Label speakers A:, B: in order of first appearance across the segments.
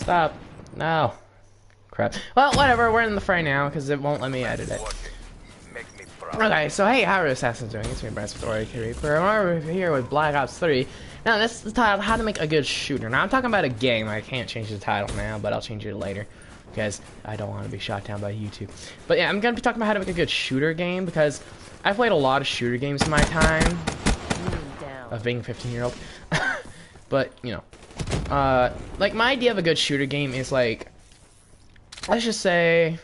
A: Stop. No. Crap. Well, whatever. We're in the fray now because it won't let me edit it. Okay, so hey, how are assassins doing? It's me, Brad Story Reaper. I'm over here with Black Ops 3. Now, this is the title, How to Make a Good Shooter. Now, I'm talking about a game. I can't change the title now, but I'll change it later. Because I don't want to be shot down by YouTube. But yeah, I'm going to be talking about how to make a good shooter game. Because I've played a lot of shooter games in my time. Of being a 15-year-old. But, you know. Like, my idea of a good shooter game is like... Let's just say...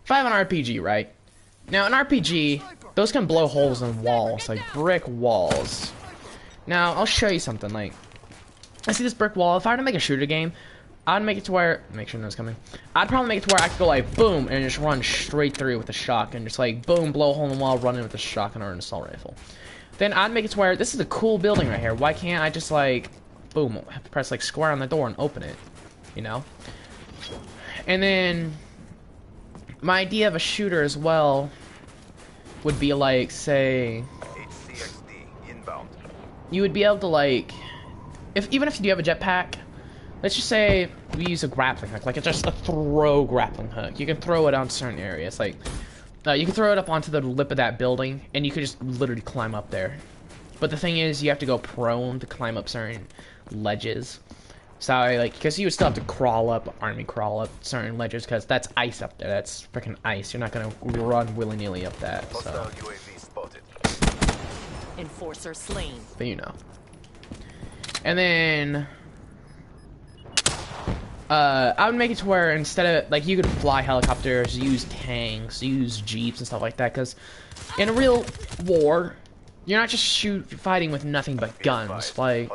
A: If I have an RPG, right? Now, an RPG, those can blow holes in walls, like brick walls. Now, I'll show you something, like, I see this brick wall. If I were to make a shooter game, I'd make it to where, make sure no one's coming, I'd probably make it to where I could go like, boom, and just run straight through with a shotgun. Just like, boom, blow a hole in the wall, run in with a shotgun or an assault rifle. Then I'd make it to where, this is a cool building right here. Why can't I just like, boom, press like square on the door and open it, you know? And then, my idea of a shooter as well would be like, say, you would be able to like, even if you do have a jetpack, let's just say we use a grappling hook, like it's just a throw grappling hook. You can throw it on certain areas, like you can throw it up onto the lip of that building, and you could just literally climb up there. But the thing is, you have to go prone to climb up certain ledges. So, like, because you would still have to crawl up, army crawl up certain ledges, because that's ice up there. That's freaking ice. You're not gonna run willy-nilly up that. So.
B: Enforcer slain.
A: But you know. And then, I would make it to where instead of like you could fly helicopters, use tanks, use jeeps and stuff like that. Because in a real war, you're not just fighting with nothing but guns. Like.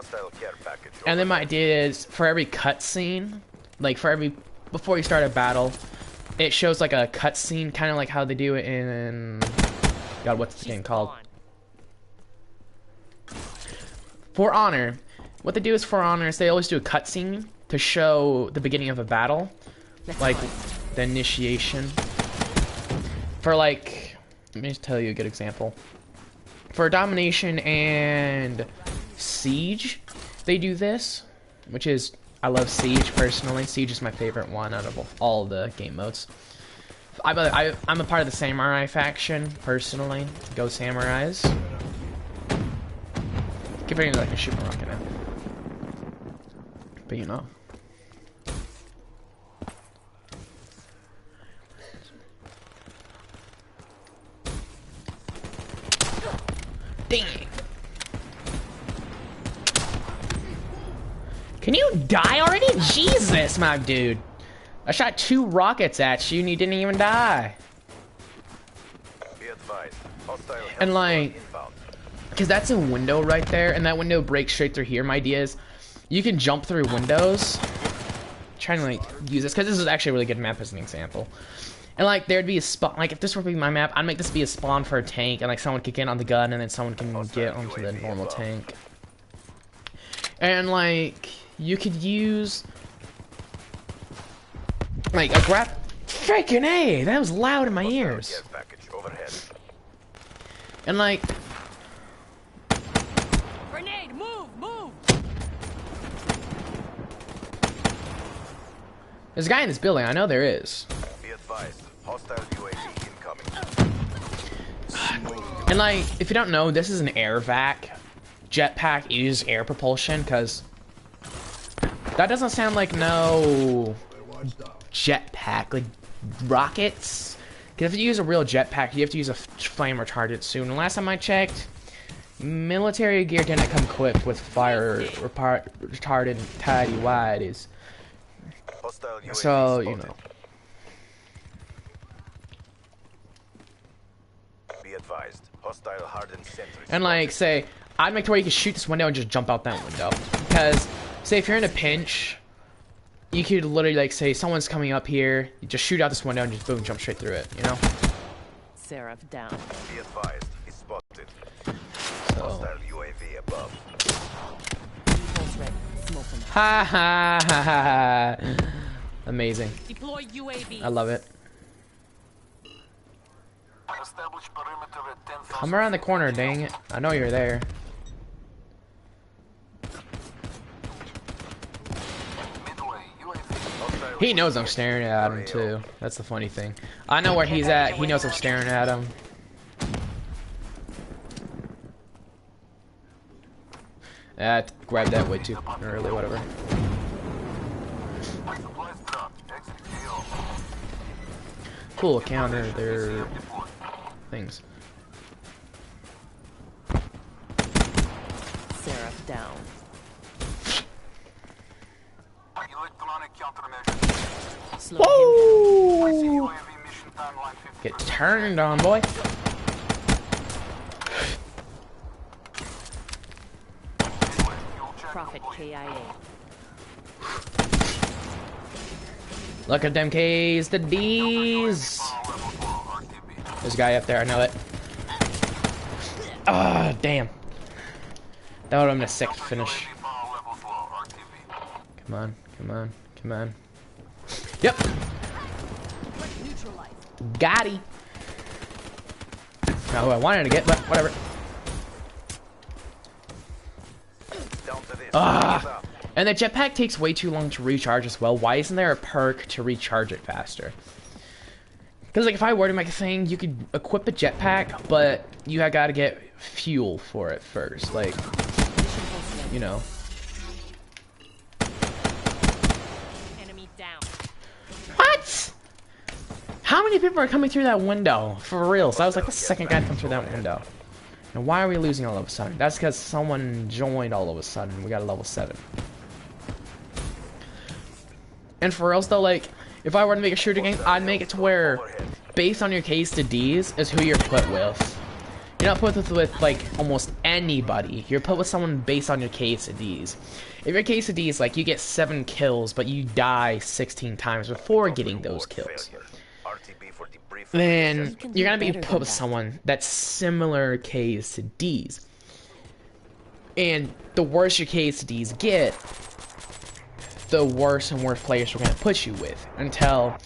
A: And then my idea is, for every cutscene, like before you start a battle, it shows like a cutscene, kind of like how they do it in, God, what's this game called? For Honor. What they do is, For Honor, is they always do a cutscene to show the beginning of a battle, like the initiation. For like, let me just tell you a good example. For Domination and Siege, they do this, which is, I love Siege personally. Siege is my favorite one out of all the game modes. I'm a part of the Samurai faction personally. Go Samurais. Keep hitting like a shooting rocket now. But you know. Dang. Can you die already? Jesus, my dude. I shot 2 rockets at you and you didn't even die. And like, because that's a window right there, and that window breaks straight through here. My idea is, you can jump through windows. I'm trying to like use this, because this is actually a really good map as an example. And like, there'd be a spawn, like if this were to be my map, I'd make this be a spawn for a tank, and like someone could get on the gun, and then someone can get onto the normal tank. And like, you could use like a freaking A! That was loud in my ears. And like,
B: grenade, move!
A: there's a guy in this building. I know there is.
C: Be advised, hostile UAV incoming.
A: And like, if you don't know, this is an air vac. Jetpack is air propulsion, because that doesn't sound like no jetpack, like rockets. Because if you use a real jetpack, you have to use a flame retardant soon. And last time I checked, military gear didn't come equipped with fire retardant tidy whities. So, you know.
C: Be advised, hostile hardened sentry.
A: And like, say, I'd make it where you can shoot this window and just jump out that window. Because, say, if you're in a pinch, you could literally, like, say, someone's coming up here, you just shoot out this window and just boom, jump straight through it, you know?
B: Seraph down.
C: Be advised, he's spotted.
A: So.
C: Hostile UAV above.
A: Ha ha ha ha. Amazing.
B: Deploy UAV.
A: I love it. Come around the corner, dang it. I know you're there. He knows I'm staring at him too. That's the funny thing. I know where he's at. He knows I'm staring at him. Grabbed that way too early, whatever. Cool, counter their things.
B: Seraph down. Slow him
A: Whoa! Get turned on, boy.
B: down. Prophet KIA.
A: Look at them K's, the D's. There's a guy up there, I know it. Ah, damn. That would have been a sick finish. Come on, come on, come on. Yep. Got he. Not who I wanted to get, but whatever. Ah. And the jetpack takes way too long to recharge as well. Why isn't there a perk to recharge it faster? Because like if I were to make a thing, you could equip the jetpack, but you gotta get fuel for it first. Like, you know.
B: Enemy down.
A: What? How many people are coming through that window? For real. So I was like the second guy to come through that window. And why are we losing all of a sudden? That's because someone joined all of a sudden. We got a level 7. And for reals though, like, if I were to make a shooting game, I'd make it to where, based on your case to D's, is who you're put with. You're not put with like, almost anybody. You're put with someone based on your case to D's. If your case to D's, like, you get 7 kills, but you die 16 times before getting those kills, then you're gonna be put with someone that's similar K's to D's. And the worse your K's to D's get, the worse and worse players we're gonna put you with. Until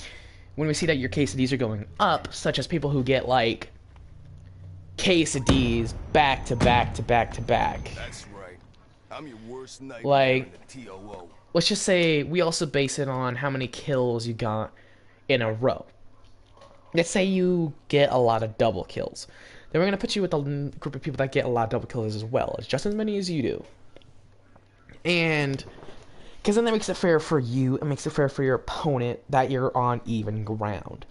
A: when we see that your K's to D's are going up, such as people who get like K's to D's back to back to back to back.
D: That's right. I'm your worst nightmare.
A: Like,
D: in the TOO.
A: let's just say we also base it on how many kills you got in a row. Let's say you get a lot of double kills. Then we're going to put you with a group of people that get a lot of double kills as well. It's just as many as you do. And, because then that makes it fair for you. It makes it fair for your opponent that you're on even ground.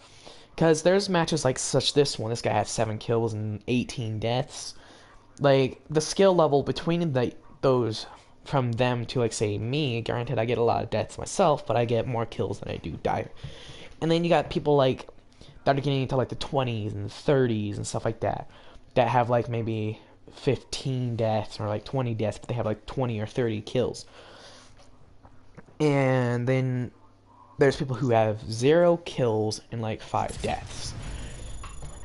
A: Because there's matches like such this one. This guy has 7 kills and 18 deaths. Like, the skill level between those, from them to, like, say, me, granted I get a lot of deaths myself, but I get more kills than I do die. And then you got people like that are getting into like the 20s and 30s and stuff like that, that have like maybe 15 deaths or like 20 deaths, but they have like 20 or 30 kills. And then there's people who have 0 kills and like 5 deaths.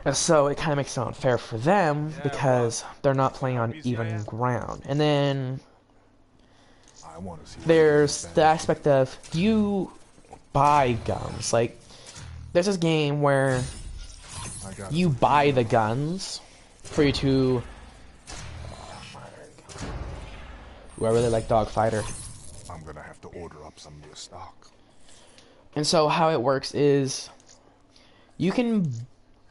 A: And so it kind of makes it unfair for them because they're not playing on even ground. And then there's the aspect of you buy guns. Like, there's this game where you buy the guns for you to... Ooh, I really like Dogfighter.
D: I'm gonna have to order up some of your stock.
A: And so how it works is you can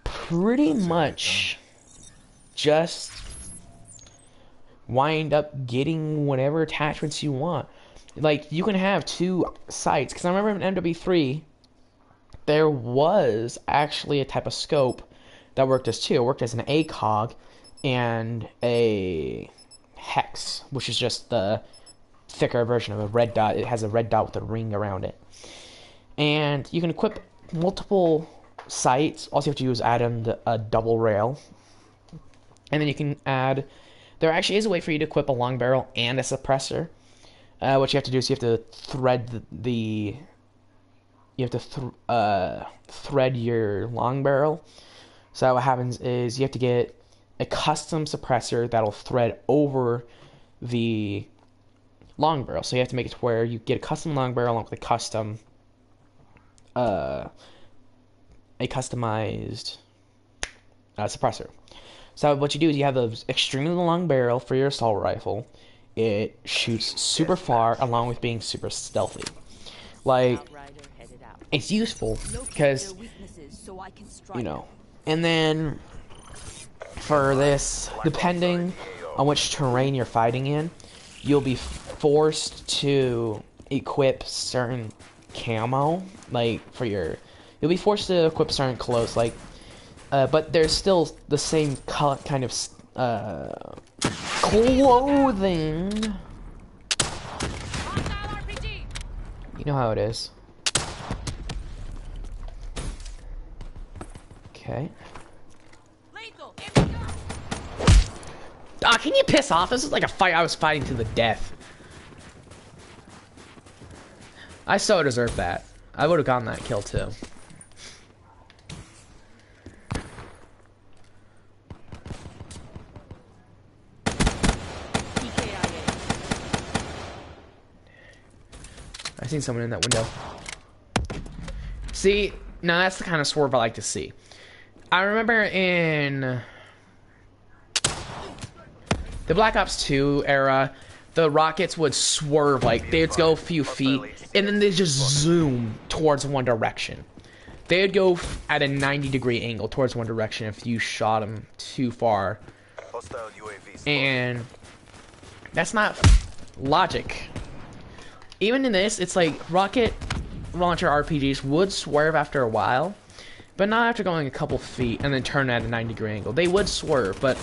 A: pretty much just wind up getting whatever attachments you want. Like, you can have 2 sights, because I remember in MW3 there was actually a type of scope that worked as 2. It worked as an ACOG and a hex, which is just the thicker version of a red dot. It has a red dot with a ring around it. And you can equip multiple sights. All you have to do is add in a double rail. And then you can add... There actually is a way for you to equip a long barrel and a suppressor. What you have to do is you have to thread thread your long barrel. So what happens is you have to get a custom suppressor that'll thread over the long barrel. So you have to make it to where you get a custom long barrel along with a customized suppressor. So what you do is you have an extremely long barrel for your assault rifle. It shoots super far along with being super stealthy. Like,
B: Outrider headed out.
A: it's useful because, you know. And then for this, depending on which terrain you're fighting in, you'll be forced to equip certain camo, like for your, you'll be forced to equip certain clothes, like, but there's still the same kind of clothing. You know how it is. Okay. Ah, can you piss off? This is like a fight I was fighting to the death. I so deserved that. I would have gotten that kill too. I seen someone in that window. See, now that's the kind of swerve I like to see. I remember in the Black Ops 2 era, the rockets would swerve, like, they'd go a few feet, and then they'd just zoom towards one direction. They'd go at a 90-degree angle towards one direction if you shot them too far. And that's not logic. Even in this, it's like rocket launcher RPGs would swerve after a while, but not after going a couple feet and then turn at a 90-degree angle. They would swerve, but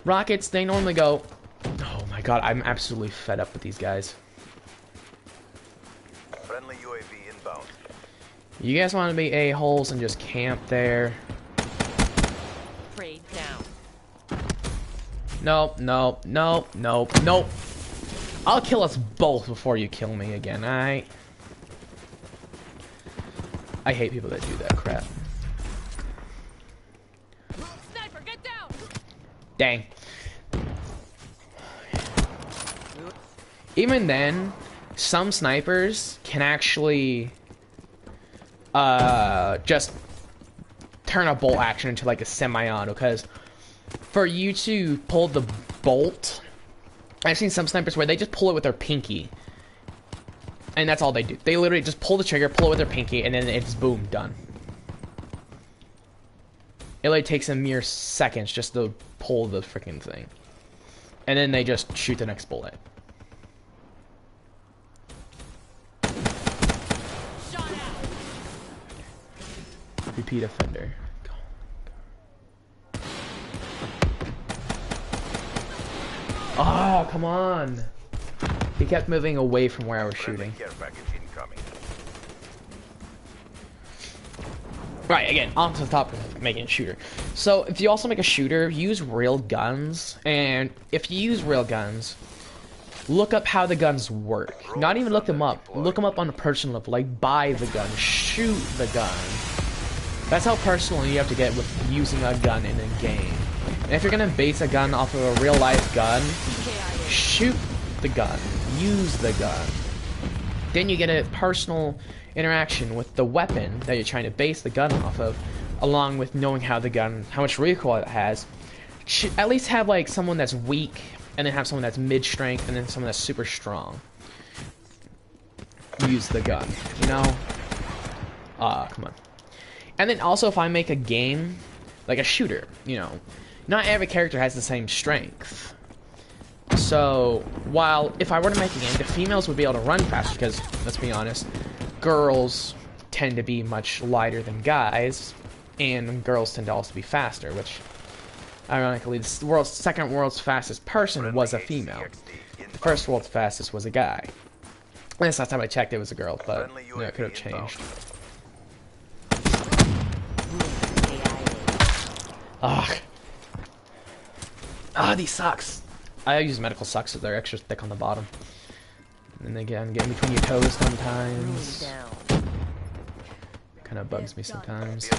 A: rockets, they normally go... Oh my god, I'm absolutely fed up with these guys.
C: Friendly UAV inbound.
A: You guys want to be a-holes and just camp there?
B: Prey down.
A: Nope, nope, nope, nope, nope. I'll kill us both before you kill me again, alright? I hate people that do that crap.
B: Sniper, get down!
A: Dang. Even then, some snipers can actually just turn a bolt action into like a semi-auto, because for you to pull the bolt, I've seen some snipers where they just pull it with their pinky. And that's all they do. They literally just pull the trigger, pull it with their pinky, and then it's boom, done. It like takes a mere seconds just to pull the freaking thing. And then they just shoot the next bullet.
B: Shot out.
A: Repeat offender. Oh, come on. He kept moving away from where I was shooting.
C: Care package incoming.
A: Right, again, on to the topic of making a shooter. So, if you also make a shooter, use real guns. And if you use real guns, look up how the guns work. Not even look them up. Look them up on a personal level. Like, buy the gun. Shoot the gun. That's how personal you have to get with using a gun in a game. And if you're gonna base a gun off of a real-life gun, shoot the gun. Use the gun. Then you get a personal interaction with the weapon that you're trying to base the gun off of, along with knowing how the gun, how much recoil it has. At least have like someone that's weak, and then have someone that's mid-strength, and then someone that's super strong. Use the gun, you know? Come on. And then also, if I make a game, like a shooter, you know, not every character has the same strength. So, while if I were to make a game, the females would be able to run faster, because, let's be honest, girls tend to be much lighter than guys, and girls tend to also be faster, which, ironically, the second world's fastest person was a female. The first world's fastest was a guy. Last time I checked, it was a girl, but you know, it could have changed. Ugh. Ah, these socks. I use medical socks so they're extra thick on the bottom. And they get in between your toes sometimes. Kind of bugs me sometimes.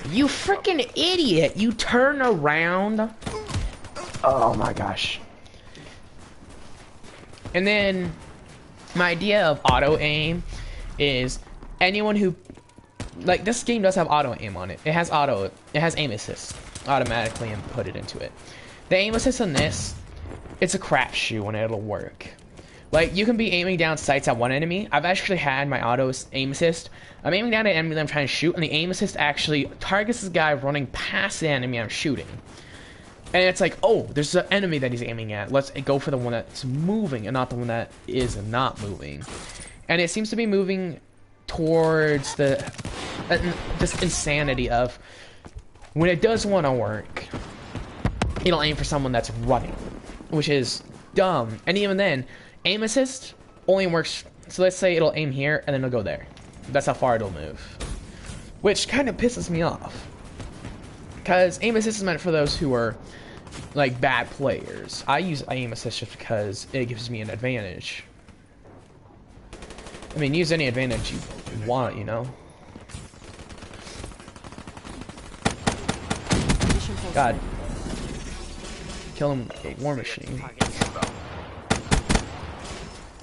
A: You freaking idiot! You turn around. Oh my gosh. And then my idea of auto aim is anyone who, like, this game does have auto aim on it. It has aim assist automatically inputted into it. The aim assist on this, it's a crapshoot when it'll work. Like, you can be aiming down sights at one enemy. I've actually had my auto aim assist. I'm aiming down at an enemy that I'm trying to shoot, and the aim assist actually targets this guy running past the enemy I'm shooting. And it's like, oh, there's an enemy that he's aiming at. Let's go for the one that's moving and not the one that is not moving. And it seems to be moving towards the this insanity of when it does want to work, it'll aim for someone that's running, which is dumb. And even then, aim assist only works. So let's say it'll aim here and then it'll go there. That's how far it'll move, which kind of pisses me off. Because aim assist is meant for those who are like bad players. I use aim assist just because it gives me an advantage. I mean, use any advantage you want, you know. God. Kill him, War Machine.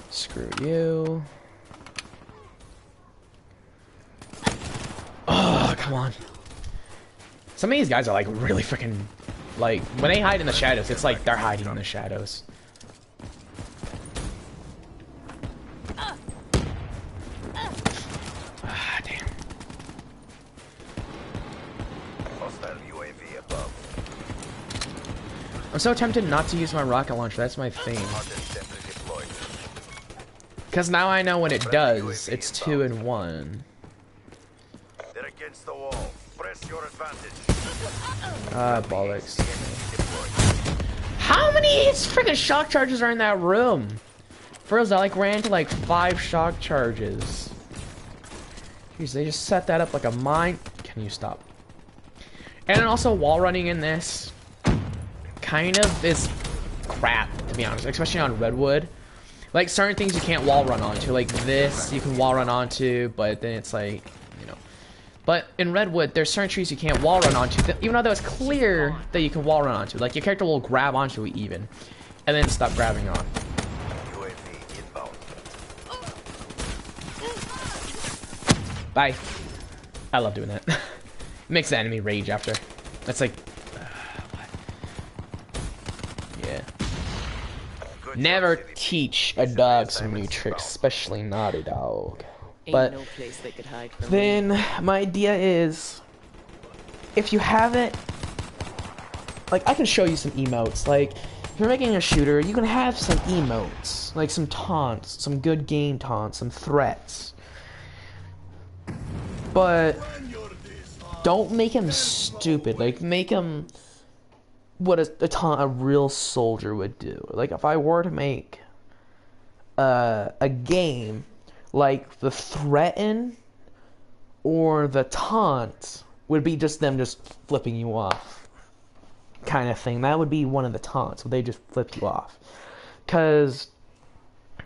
A: Screw you. Oh, come on. Some of these guys are like really freaking, like, when they hide in the shadows, it's like they're hiding in the shadows. Ah, damn.
C: Hostile UAV above.
A: I'm so tempted not to use my rocket launcher, that's my thing.
C: Hostile deployed.
A: Because now I know when it does, it's 2 and 1.
C: They're against the wall. Press your advantage.
A: Bollocks. How many freaking shock charges are in that room? First, I like ran into like 5 shock charges. Jeez, they just set that up like a mine. Can you stop? And then also wall running in this kind of is crap, to be honest, especially on Redwood. Like certain things you can't wall run onto, like this you can wall run onto, but then it's like, you know. But in Redwood, there's certain trees you can't wall run onto, even though it's clear that you can wall run onto. Like your character will grab onto it even, and then stop grabbing on.
C: UAV inbound.
A: Bye. I love doing that. It makes the enemy rage after. That's like, what? Yeah.
C: Good
A: Never
C: job, CDP.
A: teach a dog some new tricks, especially not a dog. But
B: Ain't no place they could hide from me.
A: then my idea is, if you haven't, like I can show you some emotes. Like if you're making a shooter, you can have some emotes, like some taunts, some good game taunts, some threats. But don't make him stupid. Like make him what a taunt a real soldier would do. Like if I were to make a game like the threaten or the taunt would be just them just flipping you off kind of thing. That would be one of the taunts where they just flip you off. Cause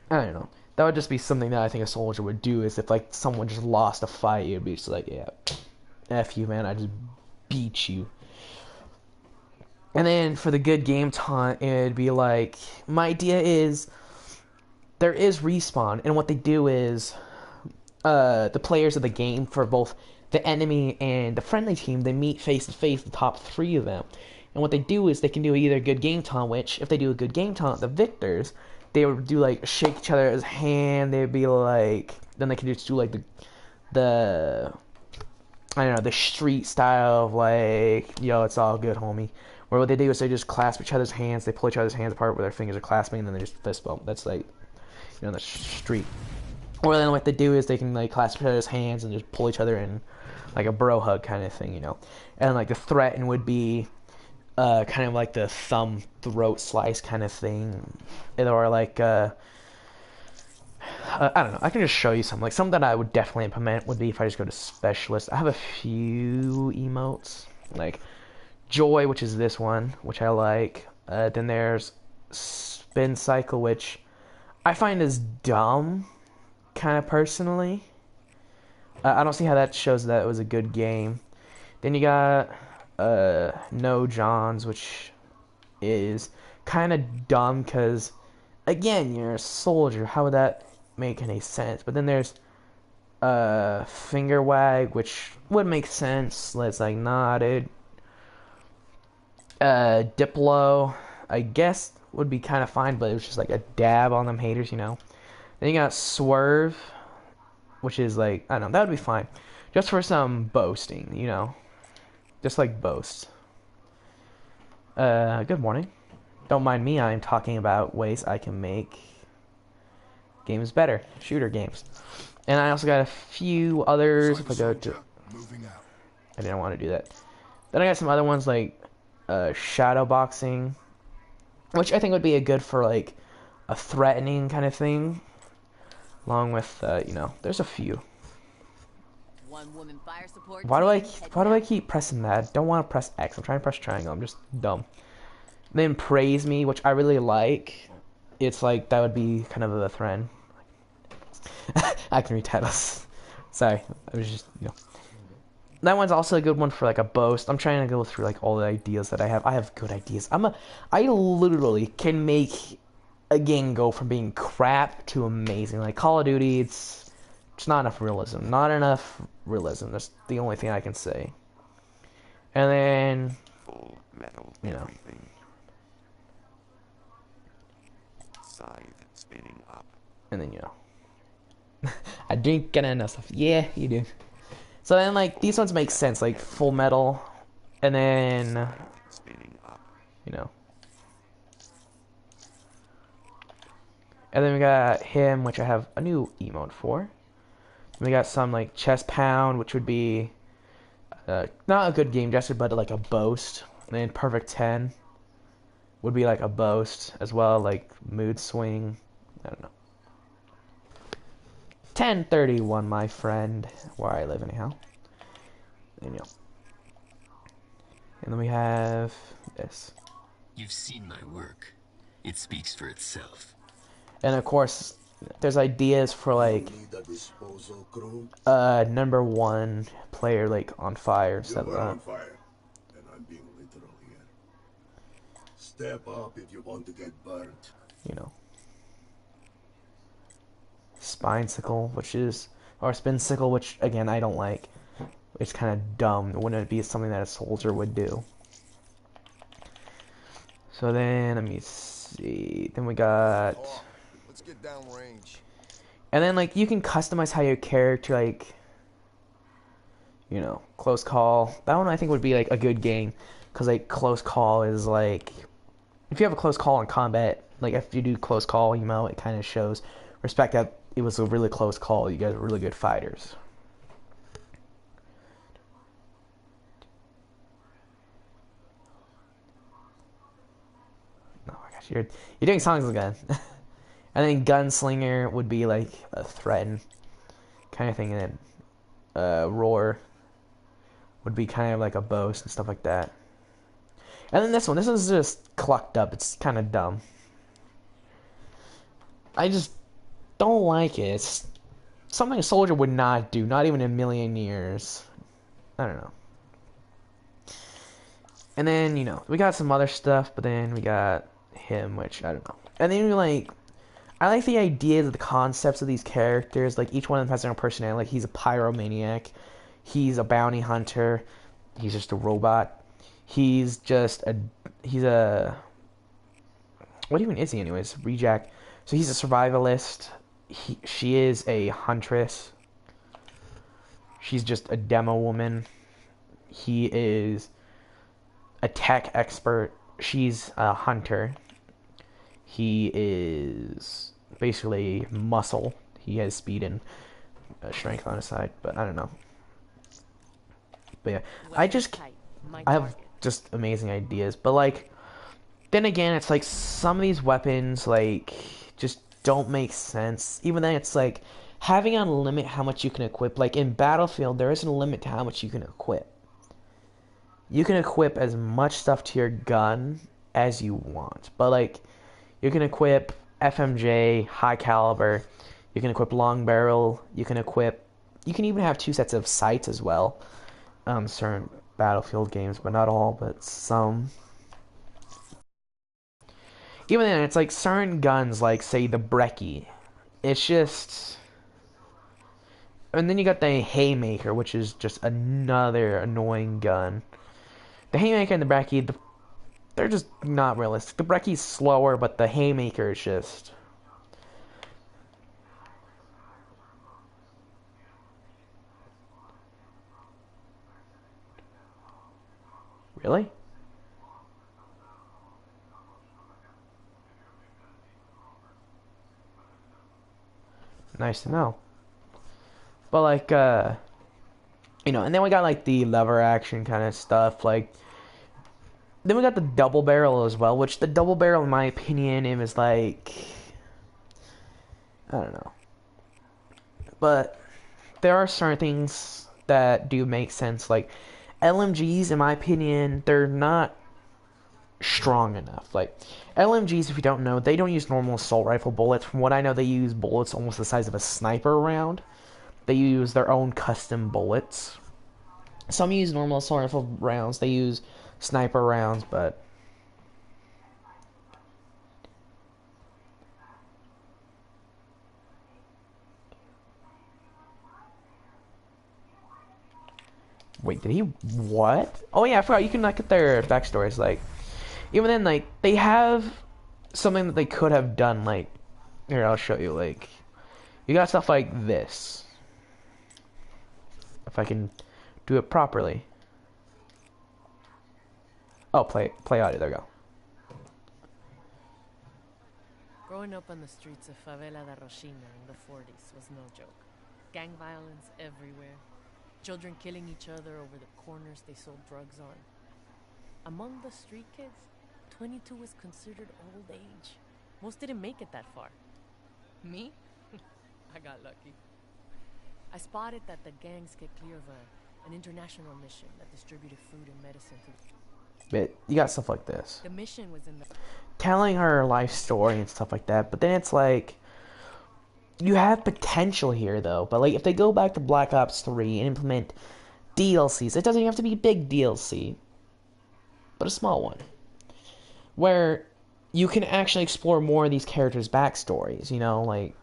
A: I don't know. That would just be something that I think a soldier would do, is if like someone just lost a fight, it'd be just like, yeah, F you, man, I just beat you. And then for the good game taunt, it'd be like, my idea is there is respawn, and what they do is the players of the game for both the enemy and the friendly team, they meet face to face, the top 3 of them. And what they do is they can do either a good game taunt, which if they do a good game taunt, the victors, they would do like shake each other's hand. They'd be like, then they can just do like the I don't know, the street style of like, yo, it's all good, homie. Where what they do is they just clasp each other's hands. They pull each other's hands apart where their fingers are clasping, and then they just fist bump. That's like, you know, the street. Or then what they do is they can like clasp each other's hands and just pull each other in, like a bro hug kind of thing, you know. And like the threaten would be kind of like the thumb throat slice kind of thing, or like I don't know. I can just show you some. Like something that I would definitely implement would be if I just go to specialist. I have a few emotes like joy, which is this one, which I like. Then there's spin cycle, which I find is dumb, kind of personally. I don't see how that shows that it was a good game. Then you got no Johns, which is kind of dumb because, again, you're a soldier. How would that make any sense? But then there's finger wag, which would make sense. It's like, nah, dude. Diplo, I guess would be kind of fine, but it was just like a dab on them haters, you know. Then you got Swerve, which is like, I don't know, that would be fine. Just for some boasting, you know. Just like boast. Good morning. Don't mind me, I'm talking about ways I can make games better. Shooter games. And I also got a few others. If I go to...
D: Moving out.
A: I didn't want to do that. Then I got some other ones like shadow boxing, which I think would be a good for like a threatening kind of thing. Along with, you know, there's a few.
B: One woman fire support.
A: Why do I
B: team
A: why do I
B: heading
A: keep pressing that? I don't want to press X. I'm trying to press triangle. I'm just dumb. Then praise me, which I really like. It's like that would be kind of a threat. I can read titles. Sorry, I was just, you know. That one's also a good one for like a boast. I'm trying to go through like all the ideas that I have. I have good ideas. I literally can make a game go from being crap to amazing. Like Call of Duty, it's not enough realism. Not enough realism. That's the only thing I can say. And then,
E: Full metal
A: you know,
E: everything. Scythe spinning up.
A: and then, you know, I drink and enough stuff. Yeah, you do. So then, like, these ones make sense, like Full Metal, and then,
E: Spinning up.
A: you know. And then we got him, which I have a new emote for. And we got some, like, Chest Pound, which would be not a good game gesture, but like a boast. And then Perfect 10 would be like a boast as well, like Mood Swing. I don't know. 1031, my friend, where I live anyhow. And, you know. And then we have this.
F: You've seen my work. It speaks for itself.
A: And of course, there's ideas for like
D: Need a disposal crew?
A: #1 player like on fire, stuff
D: You're
A: like
D: on
A: that.
D: fire. And I'm being literal here. Step up if you want to get burnt.
A: You know. Spinesicle, which is, or Spinsicle, which again I don't like. It's kind of dumb. Wouldn't it be something that a soldier would do? So then, let me see. Then we got,
D: Oh, let's get downrange.
A: and then like you can customize how your character like, you know, close call. That one I think would be like a good game, because like close call is like, if you have a close call in combat, like if you do close call, you know, it kind of shows respect that it was a really close call. You guys are really good fighters. Oh my gosh, you're doing songs again. And then Gunslinger would be like a threaten kind of thing, and then Roar would be kind of like a boast and stuff like that. And then this one's just clucked up. It's kind of dumb. I just don't like it. It's something a soldier would not do, not even in a million years. I don't know. And then, you know, we got some other stuff, but then we got him, which I don't know. And then we like, I like the ideas of the concepts of these characters. Like each one of them has their own personality. Like he's a pyromaniac, he's a bounty hunter, he's just a robot. He's a what even is he anyways? Rejack. So he's a survivalist. She is a huntress. She's just a demo woman. He is a tech expert. She's a hunter. He is basically muscle. He has speed and strength on his side, but I don't know. But yeah,
B: Weapons tight. My
A: I have
B: target.
A: just amazing ideas, but like, then again, it's like some of these weapons like just don't make sense. Even then, it's like having a limit how much you can equip. Like in Battlefield, there isn't a limit to how much you can equip. You can equip as much stuff to your gun as you want, but like you can equip FMJ, high caliber. You can equip long barrel. You can even have 2 sets of sights as well. Certain Battlefield games, but not all, but some. Even then, it's like certain guns, like say the Brecci. It's just, and then you got the Haymaker, which is just another annoying gun. The Haymaker and the Brecci, they're just not realistic. The Brecci's slower, but the Haymaker is just... Really? Nice to know. But like, you know, and then we got like the lever action kind of stuff. Like, then we got the double barrel as well, which the double barrel, in my opinion, it was like, I don't know. But there are certain things that do make sense. Like, LMGs, in my opinion, they're not strong enough. Like, LMGs, if you don't know, they don't use normal assault rifle bullets. From what I know, they use bullets almost the size of a sniper round. They use their own custom bullets. Some use normal assault rifle rounds. They use sniper rounds, but... Wait, did he... What? Oh yeah, I forgot. You can like get their backstories. Like, even then, like, they have something that they could have done. Like, here, I'll show you. Like, you got stuff like this. If I can do it properly. Oh, play audio. There we go.
G: Growing up on the streets of Favela da Rochina in the 40s was no joke. Gang violence everywhere. Children killing each other over the corners they sold drugs on. Among the street kids, 22 was considered old age. Most didn't make it that far. Me? I got lucky. I spotted that the gangs get clear of an international mission that distributed food and medicine to...
A: But you got stuff like this.
G: The mission was in the...
A: Telling her life story and stuff like that. But then it's like... You have potential here, though. But like, if they go back to Black Ops 3 and implement DLCs, it doesn't even have to be a big DLC. But a small one. Where you can actually explore more of these characters' backstories, you know? Like...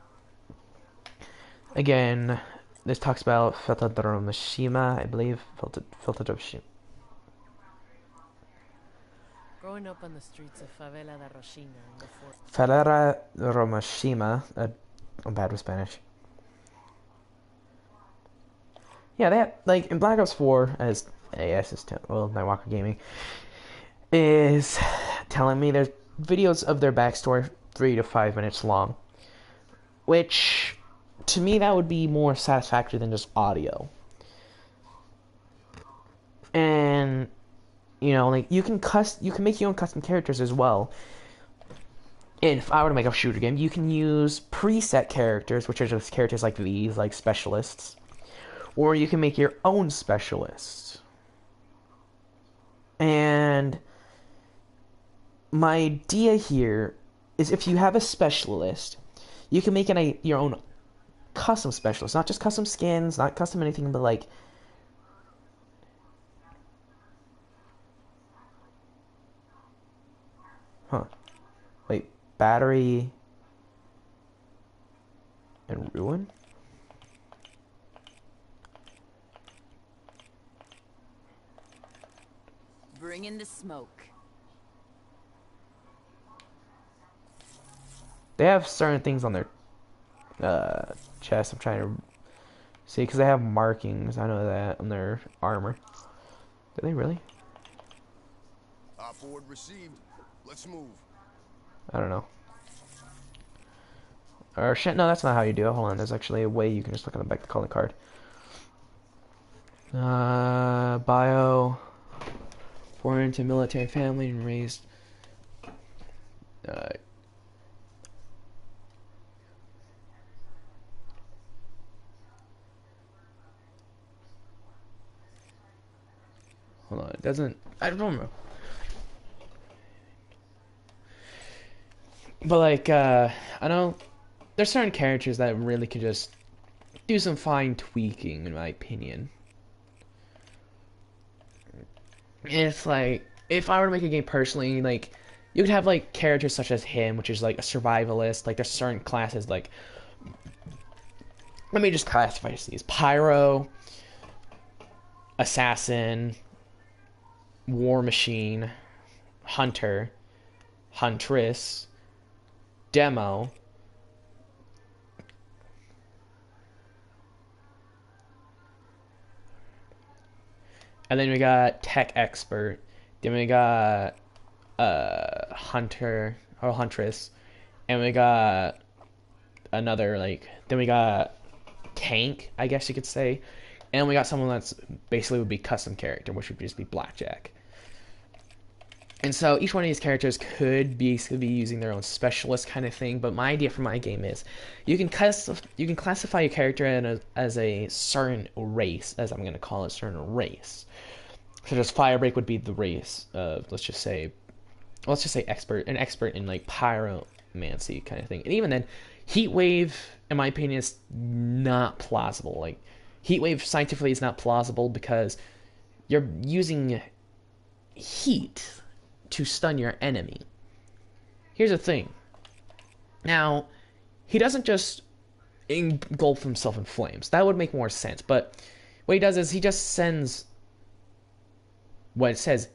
A: Again... This talks about Filtadromashima, I believe. Filtadromashima.
G: Growing up on the streets of Favela da Rochina in the 40s.
A: Favela Romashima. I'm bad with Spanish. Yeah, that, like, in Black Ops 4, as AS is well, Nightwalker Gaming, is telling me there's videos of their backstory 3 to 5 minutes long. Which... To me, that would be more satisfactory than just audio. And, you know, like, you can make your own custom characters as well. And if I were to make a shooter game, you can use preset characters, which are just characters like these, like specialists. Or you can make your own specialists. And my idea here is if you have a specialist, you can make your own custom specialists, not just custom skins, not custom anything, but like wait, battery and ruin?
B: Bring in the smoke.
A: They have certain things on their chest. I'm trying to see, because they have markings, I know that, on their armor. Do they really?
C: Op board received. Let's move.
A: I don't know. Or shit, no, that's not how you do it. Hold on, there's actually a way you can just look on the back of the calling card. Bio. Born into a military family and raised... Hold on, it doesn't... I don't know. But like, I know there's certain characters that really could just do some fine tweaking, in my opinion. It's like, if I were to make a game personally, like, you could have like characters such as him, which is like a survivalist. Like, there's certain classes, like, let me just classify these: Pyro, Assassin, War Machine, hunter, huntress, demo, and then we got tech expert. Then we got hunter or huntress, and we got another like. Then we got tank, I guess you could say, and we got someone that's basically would be custom character, which would just be blackjack. And so each one of these characters could be using their own specialist kind of thing, but my idea for my game is you can classify your character as a certain race, as I'm going to call it, a certain race. So just Firebreak would be the race of, let's just say an expert in like pyromancy kind of thing. And even then, Heatwave, in my opinion, is not plausible. Like, Heatwave scientifically is not plausible because you're using heat to stun your enemy. Here's the thing. Now, he doesn't just engulf himself in flames. That would make more sense. But what he does is he just sends what it says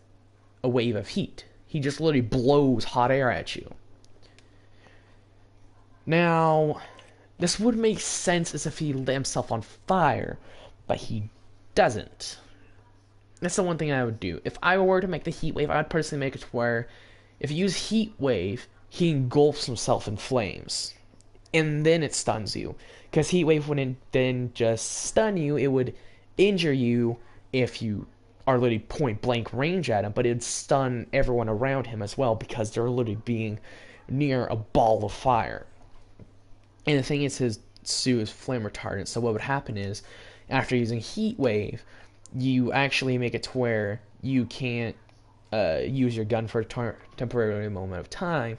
A: a wave of heat. He just literally blows hot air at you. Now, this would make sense as if he lit himself on fire, but he doesn't. That's the one thing I would do. If I were to make the heat wave, I would personally make it where if you use heat wave, he engulfs himself in flames. And then it stuns you. Because heat wave wouldn't then just stun you, it would injure you if you are literally point blank range at him, but it'd stun everyone around him as well because they're literally being near a ball of fire. And the thing is, his suit is flame retardant, so what would happen is, after using heat wave, you actually make it to where you can't use your gun for a temporary moment of time.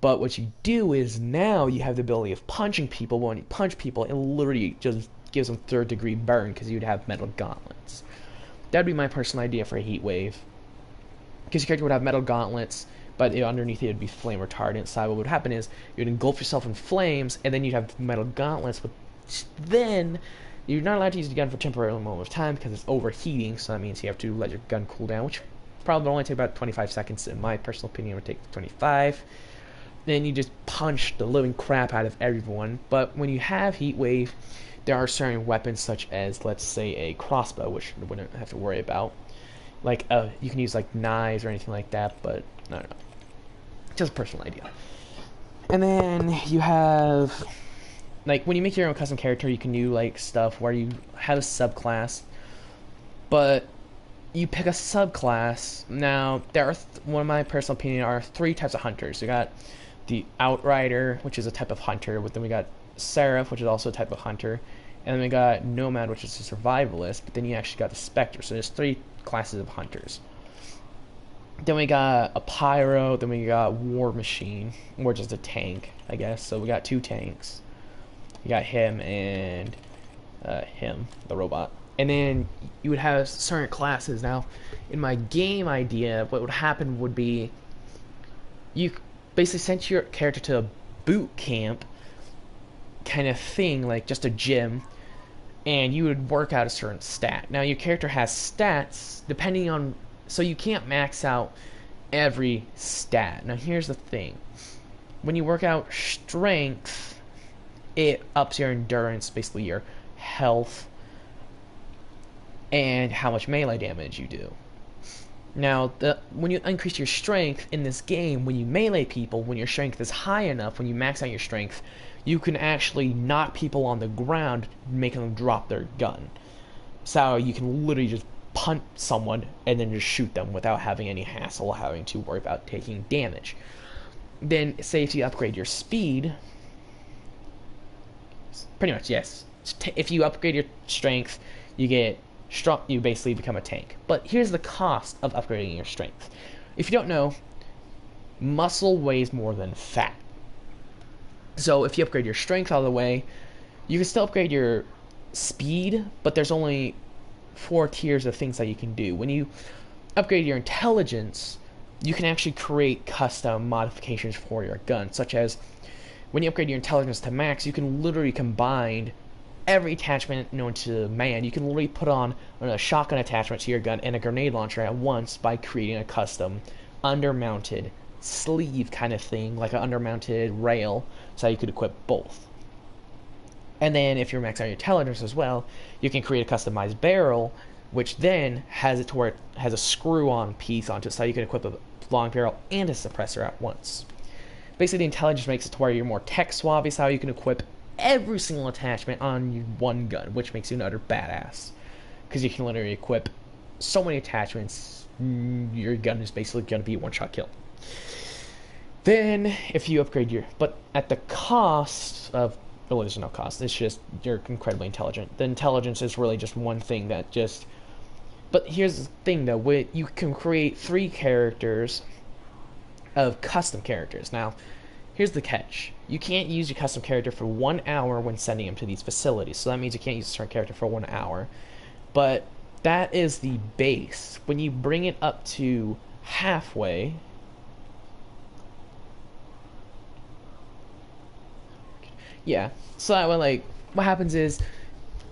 A: But what you do is now you have the ability of punching people. But when you punch people, it literally just gives them third degree burn because you'd have metal gauntlets. That'd be my personal idea for a heat wave. Because your character would have metal gauntlets, but underneath it would be flame retardant. So what would happen is you'd engulf yourself in flames, and then you'd have metal gauntlets, but then you're not allowed to use the gun for a temporary moment of time because it's overheating, so that means you have to let your gun cool down, which probably will only take about 25 seconds. In my personal opinion, it would take 25. Then you just punch the living crap out of everyone. But when you have heat wave, there are certain weapons such as, let's say, a crossbow, which you wouldn't have to worry about. Like, you can use like knives or anything like that, but I don't know. Just a personal idea. And then you have, like, when you make your own custom character, you can do like stuff where you have a subclass, but you pick a subclass. Now, there are, one of my personal opinion, are 3 types of hunters. You got the Outrider, which is a type of hunter, but then we got Seraph, which is also a type of hunter, and then we got Nomad, which is a survivalist, but then you actually got the Spectre, so there's 3 classes of hunters. Then we got a Pyro, then we got War Machine, or just a tank, I guess, so we got 2 tanks. You got him and him, the robot. And then you would have certain classes. Now, in my game idea, what would happen would be you basically sent your character to a boot camp kind of thing, like just a gym, and you would work out a certain stat. Now, your character has stats depending on, so you can't max out every stat. Now, here's the thing. When you work out strength, it ups your endurance, basically your health, and how much melee damage you do. Now, when you increase your strength in this game, when you melee people, when your strength is high enough, when you max out your strength, you can actually knock people on the ground, making them drop their gun. So you can literally just punt someone and then just shoot them without having any hassle, having to worry about taking damage. Then, say if you upgrade your speed, pretty much, yes. If you upgrade your strength, you get strong, you basically become a tank. But here's the cost of upgrading your strength. If you don't know, muscle weighs more than fat. So if you upgrade your strength all the way, you can still upgrade your speed, but there's only 4 tiers of things that you can do. When you upgrade your intelligence, you can actually create custom modifications for your gun, such as when you upgrade your intelligence to max, you can literally combine every attachment known to man. You can literally put on a shotgun attachment to your gun and a grenade launcher at once by creating a custom undermounted sleeve kind of thing, like an undermounted rail, so you could equip both. And then if you're maxing out your intelligence as well, you can create a customized barrel, which then has it to where it has a screw-on piece onto it, so you can equip a long barrel and a suppressor at once. Basically, the intelligence makes it to where you're more tech savvy, so you can equip every single attachment on one gun, which makes you an utter badass. Because you can literally equip so many attachments, your gun is basically going to be a one-shot kill. Then, if you upgrade your... But at the cost of... Well, there's no cost, it's just you're incredibly intelligent. The intelligence is really just one thing that just... But here's the thing, though. You can create 3 characters of custom characters. Now, here's the catch. You can't use your custom character for 1 hour when sending them to these facilities. So that means you can't use a certain character for 1 hour. But that is the base. When you bring it up to halfway... Yeah, so that way, like, what happens is...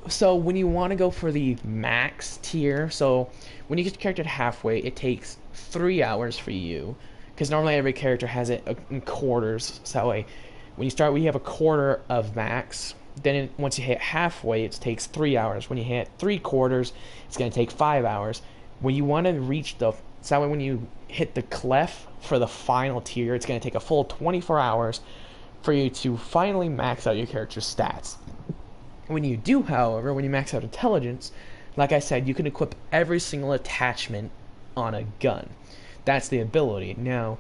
A: So when you want to go for the max tier, so when you get your character to halfway, it takes 3 hours for you. Because normally every character has it in quarters, so that way, when you start, we have a quarter of max. Then once you hit halfway, it takes 3 hours. When you hit 3/4, it's going to take 5 hours. When you want to reach the... So that way, when you hit the clef for the final tier, it's going to take a full 24 hours for you to finally max out your character's stats. When you do, however, when you max out intelligence, like I said, you can equip every single attachment on a gun. That's the ability. Now,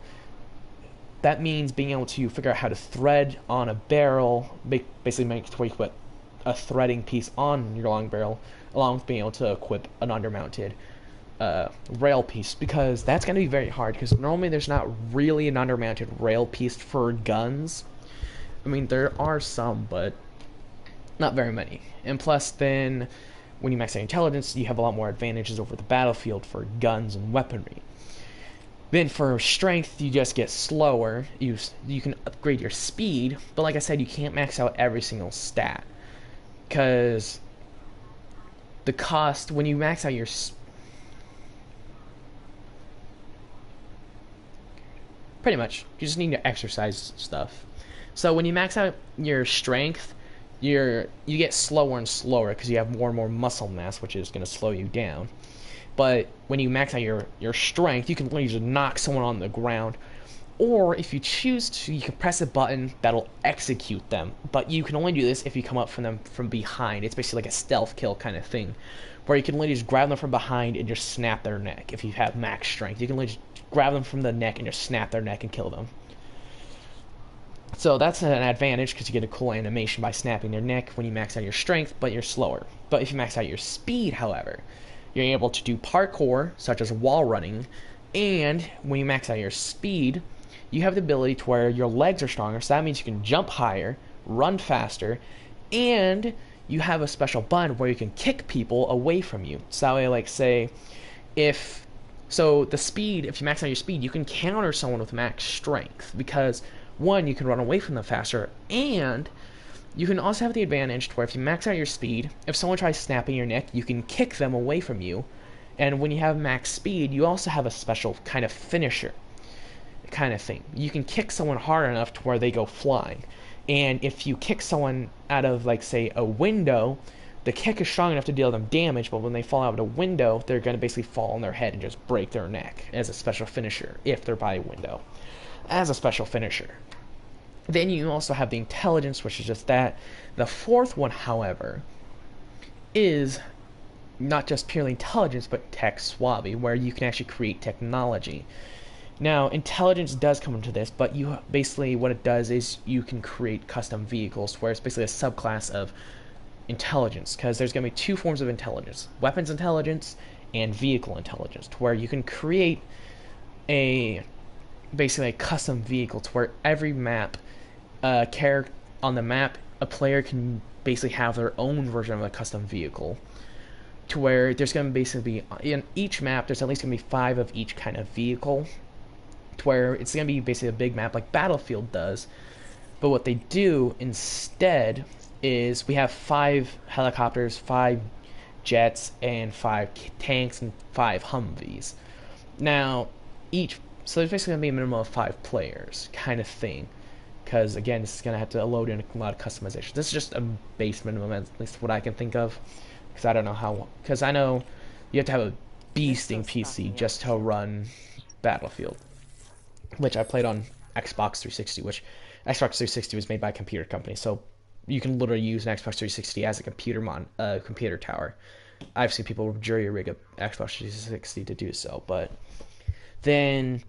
A: that means being able to figure out how to thread on a barrel, basically make it where you put a threading piece on your long barrel, along with being able to equip an undermounted rail piece, because that's going to be very hard, because normally there's not really an undermounted rail piece for guns. I mean, there are some, but not very many. And plus, then, when you max out intelligence, you have a lot more advantages over the battlefield for guns and weaponry. Then for strength, you just get slower. You can upgrade your speed, but like I said, you can't max out every single stat. Because the cost, when you max out your... Pretty much, you just need to exercise stuff. So when you max out your strength, you get slower and slower because you have more and more muscle mass, which is going to slow you down. But when you max out your strength, you can literally just knock someone on the ground. Or if you choose to, you can press a button that'll execute them. But you can only do this if you come up from them from behind. It's basically like a stealth kill kind of thing, where you can literally just grab them from behind and just snap their neck. If you have max strength, you can literally just grab them from the neck and just snap their neck and kill them. So that's an advantage because you get a cool animation by snapping their neck when you max out your strength, but you're slower. But if you max out your speed, however, you're able to do parkour, such as wall running, and when you max out your speed, you have the ability to where your legs are stronger, so that means you can jump higher, run faster, and you have a special button where you can kick people away from you. So that way, like, say, so the speed, if you max out your speed, you can counter someone with max strength, because one, you can run away from them faster, and you can also have the advantage to where if you max out your speed, if someone tries snapping your neck, you can kick them away from you. And when you have max speed, you also have a special kind of finisher kind of thing. You can kick someone hard enough to where they go flying. And if you kick someone out of, like, say, a window, the kick is strong enough to deal them damage, but when they fall out of a window, they're going to basically fall on their head and just break their neck as a special finisher, if they're by a window. As a special finisher. Then you also have the intelligence, which is just that. The fourth one, however, is not just purely intelligence, but tech swabby, where you can actually create technology. Now, intelligence does come into this, but you basically, what it does is you can create custom vehicles, where it's basically a subclass of intelligence, because there's going to be 2 forms of intelligence: weapons intelligence and vehicle intelligence, to where you can create basically a custom vehicle to where every map, character on the map, a player can basically have their own version of a custom vehicle, to where there's going to basically be, in each map, there's at least going to be 5 of each kind of vehicle, to where it's going to be basically a big map like Battlefield does. But what they do instead is we have 5 helicopters, 5 jets, and 5 tanks, and 5 Humvees. Now, So there's basically gonna be a minimum of 5 players, kind of thing. Because again, this is gonna have to load in a lot of customization. This is just a base minimum, at least what I can think of. Because I don't know how. Because I know you have to have a beasting PC just to run Battlefield, which I played on Xbox 360, which Xbox 360 was made by a computer company, so you can literally use an Xbox 360 as a computer tower. I've seen people jury rig a Xbox 360 to do so, but then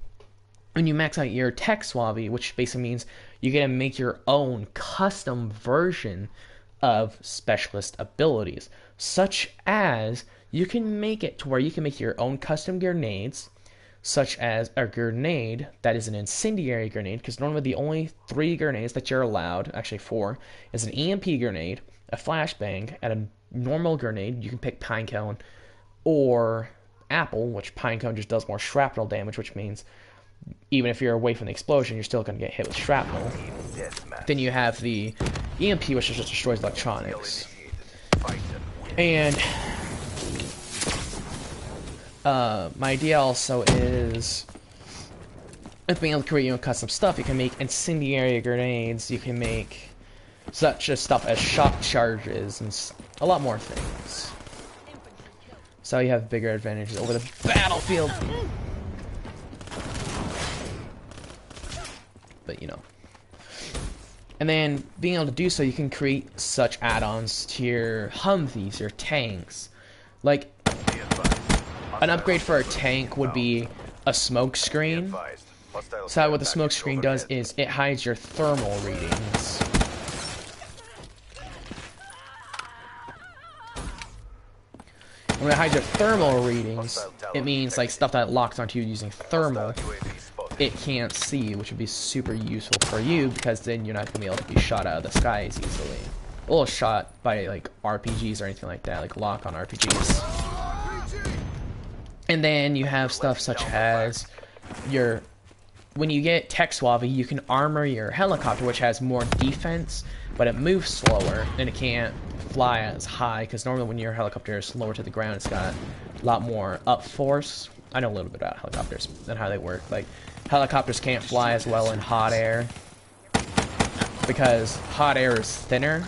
A: when you max out your tech swabby, which basically means you get to make your own custom version of specialist abilities, such as you can make it to where you can make your own custom grenades, such as a grenade that is an incendiary grenade, because normally the only 3 grenades that you're allowed, actually 4, is an EMP grenade, a flashbang, and a normal grenade. You can pick Pinecone or Apple, which Pinecone just does more shrapnel damage, which means even if you're away from the explosion, you're still going to get hit with shrapnel. Then you have the EMP, which just destroys electronics. And my idea also is, with being able to create your own custom stuff, you can make incendiary grenades, you can make such a stuff as shock charges, and a lot more things. So you have bigger advantages over the battlefield. But you know. And then being able to do so, you can create such add-ons to your Humvees, your tanks. Like, an upgrade for a tank would be a smoke screen. So what the smoke screen does is it hides your thermal readings. When it hides your thermal readings, it means like stuff that locks onto you using thermal, it can't see, which would be super useful for you, because then you're not going to be able to be shot out of the sky as easily. Or shot by like RPGs or anything like that, like lock on RPGs. And then you have stuff such as when you get Tech Suave, you can armor your helicopter, which has more defense, but it moves slower, and it can't fly as high, because normally when your helicopter is lower to the ground, it's got a lot more up force. I know a little bit about helicopters and how they work. Like, helicopters can't fly as well in hot air, because hot air is thinner,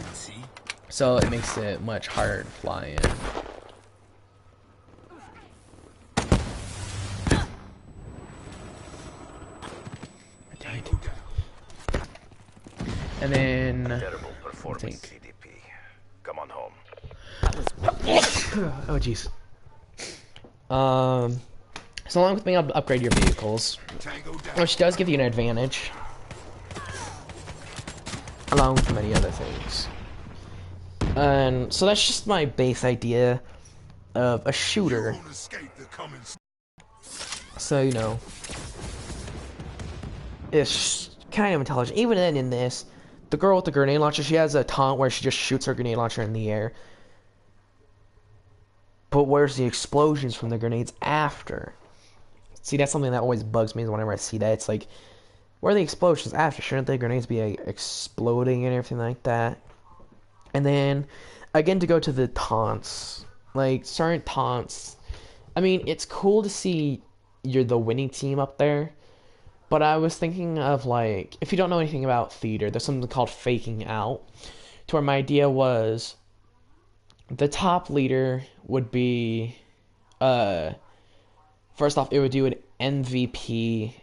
A: so it makes it much harder to fly in. And then I think.
C: Come on home.
A: Oh jeez. So along with being able to upgrade your vehicles, which does give you an advantage, along with many other things. And so that's just my base idea of a shooter. So, you know, it's kind of intelligent. Even then, in this, the girl with the grenade launcher, she has a taunt where she just shoots her grenade launcher in the air. But where's the explosions from the grenades after? See, that's something that always bugs me whenever I see that. It's like, where are the explosions after? Shouldn't the grenades be exploding and everything like that? And then, again, to go to the taunts. Like, certain taunts. I mean, it's cool to see you're the winning team up there. But I was thinking of, like, if you don't know anything about theater, there's something called faking out. To where my idea was, the top leader would be, first off, it would do an MVP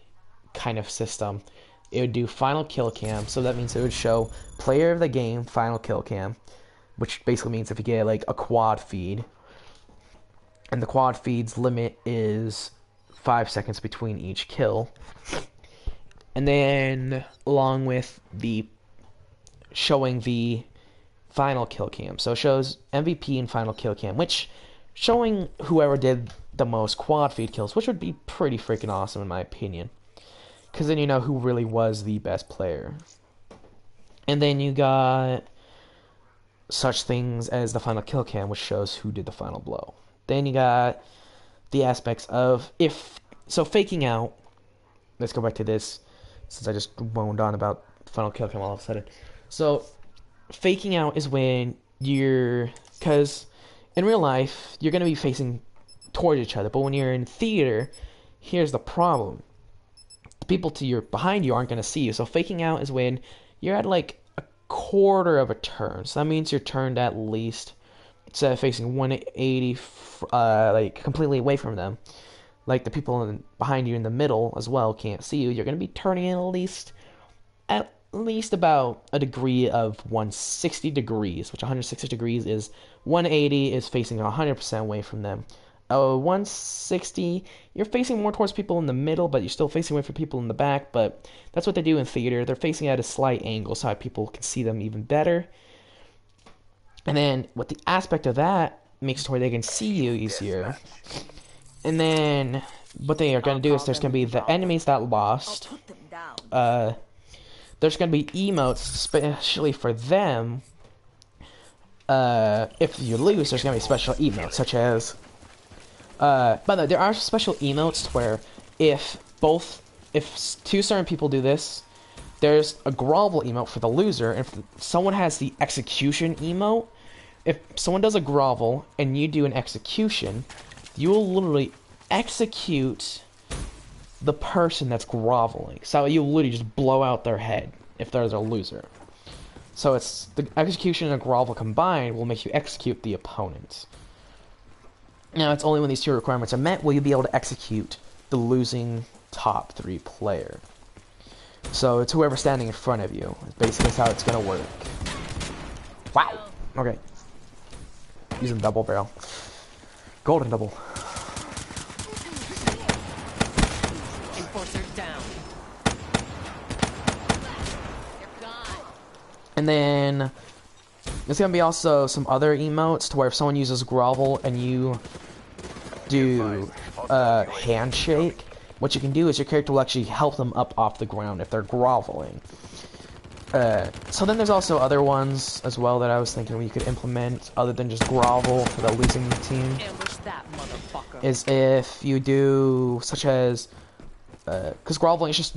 A: kind of system. It would do final kill cam, so that means it would show player of the game, final kill cam, which basically means if you get, like, a quad feed, and the quad feed's limit is 5 seconds between each kill. And then, along with the showing the final kill cam. So it shows MVP and final kill cam, which showing whoever did the most quad feed kills, which would be pretty freaking awesome in my opinion. Because then you know who really was the best player. And then you got such things as the final kill cam, which shows who did the final blow. Then you got the aspects of faking out. Let's go back to this, since I just moaned on about final kill cam all of a sudden. So, faking out is when because in real life, you're going to be facing towards each other, but when you're in theater, here's the problem. the people to your behind you aren't going to see you. So faking out is when you're at like a quarter of a turn. So that means you're turned at least, instead of facing 180, like completely away from them. Like the people behind you in the middle as well can't see you. You're going to be turning in at least about a degree of 160 degrees, which 160 degrees is 180 is facing 100% away from them. 160, you're facing more towards people in the middle, but you're still facing away from people in the back. But that's what they do in theater. They're facing at a slight angle so that people can see them even better. And then with the aspect of that makes it where they can see you easier. And then what they are going to do is there's going to be the enemies that lost. There's going to be emotes especially for them. If you lose, there's going to be special emotes, such as... by the way, there are special emotes where if two certain people do this, there's a grovel emote for the loser. If someone has the execution emote, if someone does a grovel and you do an execution, you will literally execute the person that's groveling. So you literally just blow out their head if they're the loser. So it's the execution and grovel combined will make you execute the opponent. Now it's only when these two requirements are met will you be able to execute the losing top 3 player. So it's whoever's standing in front of you. Basically that's how it's gonna work. Wow. Okay. Using double barrel. Golden double.
G: Enforcer down. They're gone.
A: And then there's gonna be also some other emotes to where if someone uses grovel and you do handshake, what you can do is your character will actually help them up off the ground if they're groveling. So then there's also other ones as well that I was thinking we could implement other than just grovel for the losing team.
G: Ambush that motherfucker.
A: Is if you do such as because groveling is just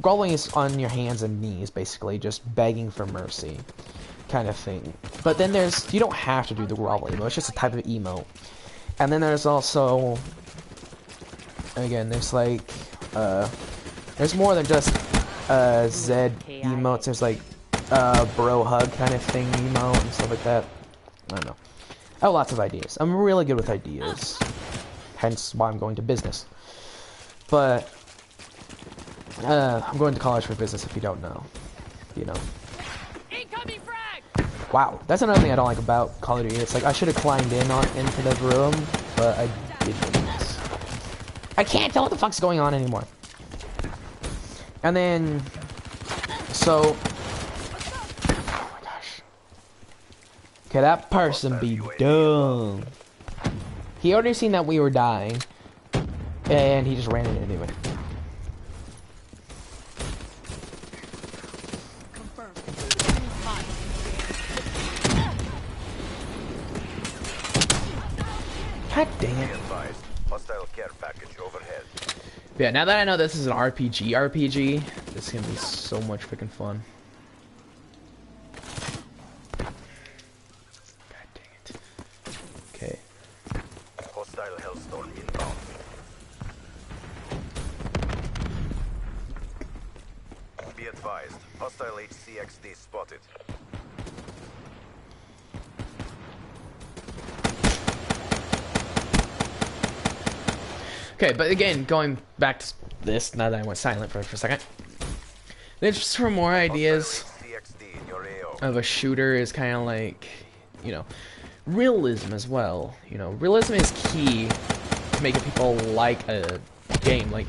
A: groveling is on your hands and knees basically just begging for mercy kind of thing. But then you don't have to do the grovel emote, it's just a type of emote. And then there's also again there's like there's more than just Zed emotes. There's like bro hug kind of thing emote and stuff like that. I don't know. I have lots of ideas. I'm really good with ideas. Hence why I'm going to business. But I'm going to college for business if you don't know. You know.
G: Incoming frag!
A: Wow, that's another thing I don't like about Call of Duty. It's like I should have climbed in into the room, but I didn't. I can't tell what the fuck's going on anymore. And then, so, oh my gosh. Okay, that person be dumb. He already seen that we were dying, and he just ran in anyway. God dang it.
C: Hostile care package overhead.
A: Yeah, now that I know this is an RPG, this is gonna be so much freaking fun. God dang it. Okay.
C: Hostile Hellstorm inbound. Be advised, hostile HCXD spotted.
A: Okay, but again, going back to this, now that I went silent for a second. Then just for more ideas of a shooter is kind of like, you know, realism as well. You know, realism is key to making people like a game. Like,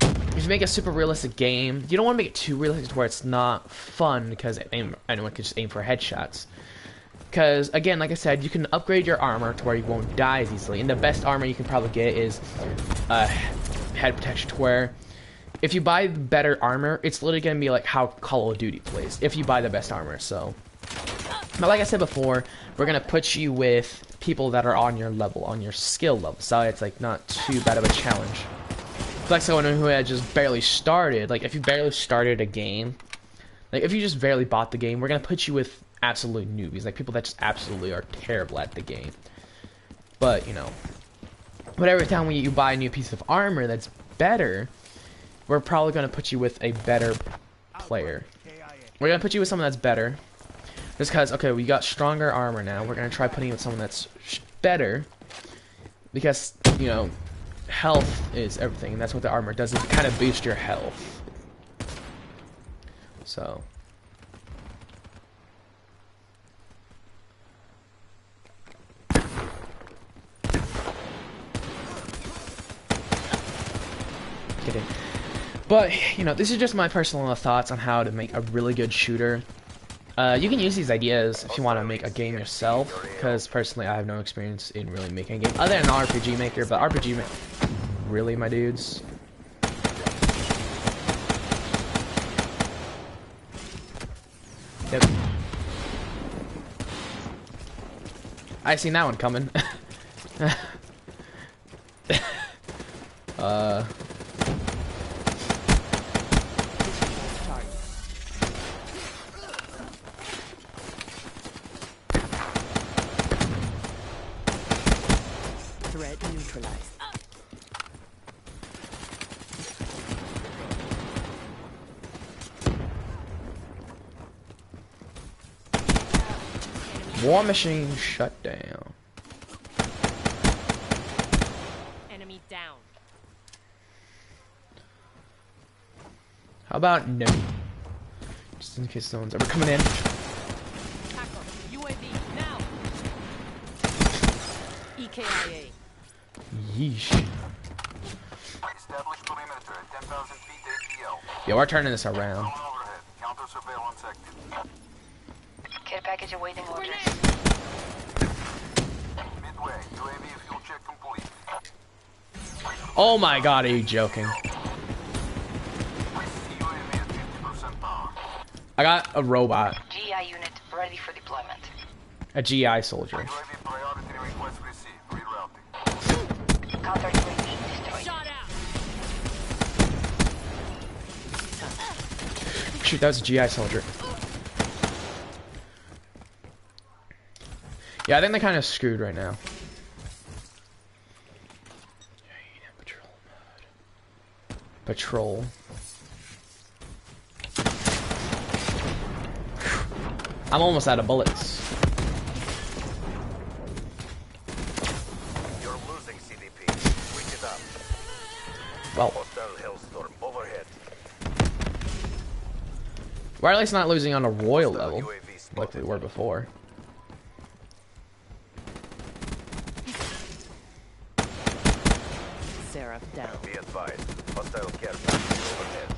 A: if you make a super realistic game, you don't want to make it too realistic to where it's not fun because anyone can just aim for headshots. Because, again, like I said, you can upgrade your armor to where you won't die as easily. And the best armor you can probably get is head protection, to where if you buy better armor, it's literally going to be like how Call of Duty plays, if you buy the best armor. So, but like I said before, we're going to put you with people that are on your level, on your skill level. So it's like not too bad of a challenge. Like someone who had just barely started, like if you barely started a game, like if you just barely bought the game, we're going to put you with absolute newbies, like people that just absolutely are terrible at the game. But, you know, but every time you buy a new piece of armor that's better, we're probably gonna put you with a better player. We're gonna put you with someone that's better. Just because, okay, we got stronger armor now. We're gonna try putting you with someone that's better. Because, you know, health is everything, and that's what the armor does. It kind of boosts your health. So. Kidding. But, you know, this is just my personal thoughts on how to make a really good shooter. You can use these ideas if you want to make a game yourself, because personally I have no experience in really making a game, other than an RPG Maker, but RPG Maker... Really, my dudes? Yep. I seen that one coming.
B: Threat neutralized.
A: War machine shut down.
G: Enemy down.
A: How about no? Just in case no one's ever coming in.
G: Tackle. UAV now. EKIA.
A: Yeesh.
C: Establish perimeter at 10,000 feet ATL.
A: Yeah, we're turning this around.
C: Overhead. Counter surveillance active.
H: Care package awaiting orders.
C: Midway. UAV fuel check complete.
A: Oh my god, are you joking?
C: UAV at 50% power.
A: I got a robot.
H: GI unit ready for deployment.
A: A GI soldier.
C: UAV priority request received. Rerouting.
H: Counter UAV destroyed.
G: Shot out.
A: Shoot, that was a GI soldier. Yeah, I think they're kind of screwed right now. Patrol. I'm almost out of bullets.
C: You're losing CDP. Switch it up.
A: Well,
C: Hostile Hellstorm overhead.
A: we're at least not losing on a royal
C: Hostile
A: level,
C: UAV spotted.
A: like we were before.
B: Seraph down.
C: Be advised. Hostile care package overhead.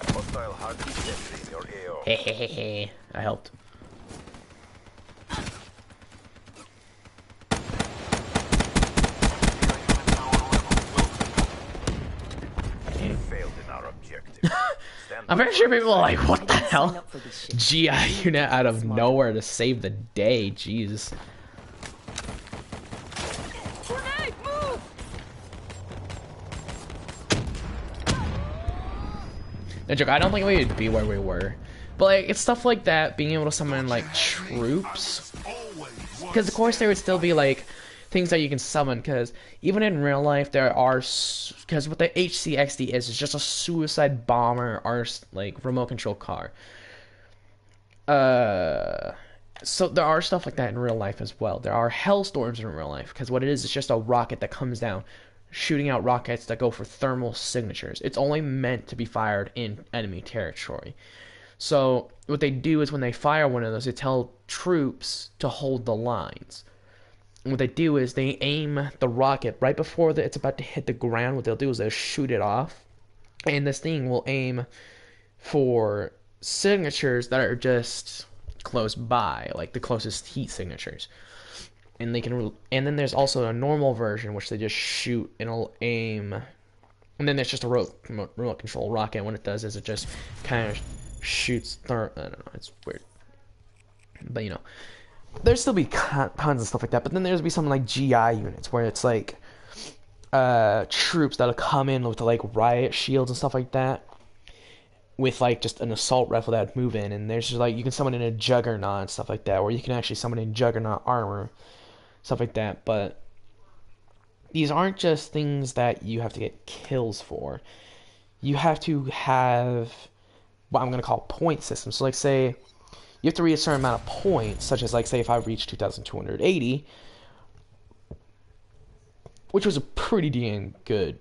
C: Hostile hardened sentry in your AO.
A: Hehehehe. I helped.
C: Failed in our objective. Stand
A: I'm
C: by
A: pretty sure
C: for
A: people are like, what the
B: Sign
A: hell?
B: up for this shit.
A: GI unit out of nowhere to save the day, jeez.
G: Grenade, move!
A: No joke, I don't think we would be where we were. But like, it's stuff like that, being able to summon like troops. Because of course there would still be like things that you can summon, because even in real life there are, because what the HCXD is just a suicide bomber or like remote control car. So there are stuff like that in real life as well. There are hellstorms in real life, because what it is just a rocket that comes down, shooting out rockets that go for thermal signatures. It's only meant to be fired in enemy territory. So what they do is when they fire one of those, they tell troops to hold the lines. And what they do is they aim the rocket right before it's about to hit the ground. What they'll do is they'll shoot it off, and this thing will aim for signatures that are just close by, like the closest heat signatures. And they can, and then there's also a normal version which they just shoot and it'll aim. And then there's just a remote control rocket. And what it does is it just kind of shoots. I don't know. It's weird, but you know, there's still be tons of stuff like that. But then there's be something like GI units where it's like troops that'll come in with like riot shields and stuff like that, with like just an assault rifle that would move in, and there's just like you can summon in a juggernaut and stuff like that, or you can actually summon in juggernaut armor, stuff like that. But these aren't just things that you have to get kills for. You have to have what I'm gonna call point systems. So like say you have to reach a certain amount of points, such as like say if I reach 2,280, which was a pretty damn good